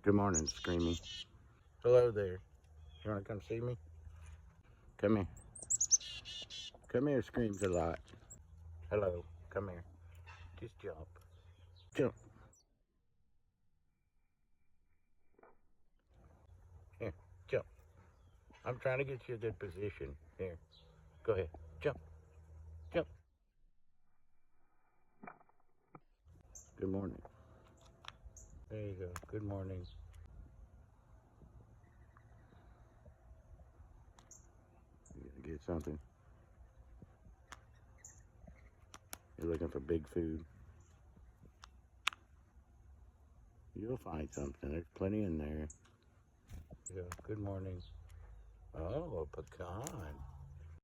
Good morning, Screamy. Hello there. You want to come see me? Come here. Come here, Screams a lot. Hello. Come here. Just jump. Jump. Here. Jump. I'm trying to get you a good position. Here. Go ahead. Jump. Jump. Good morning. There you go. Good morning. You gonna get something? You're looking for big food. You'll find something. There's plenty in there. Yeah. Good morning. Oh, a pecan.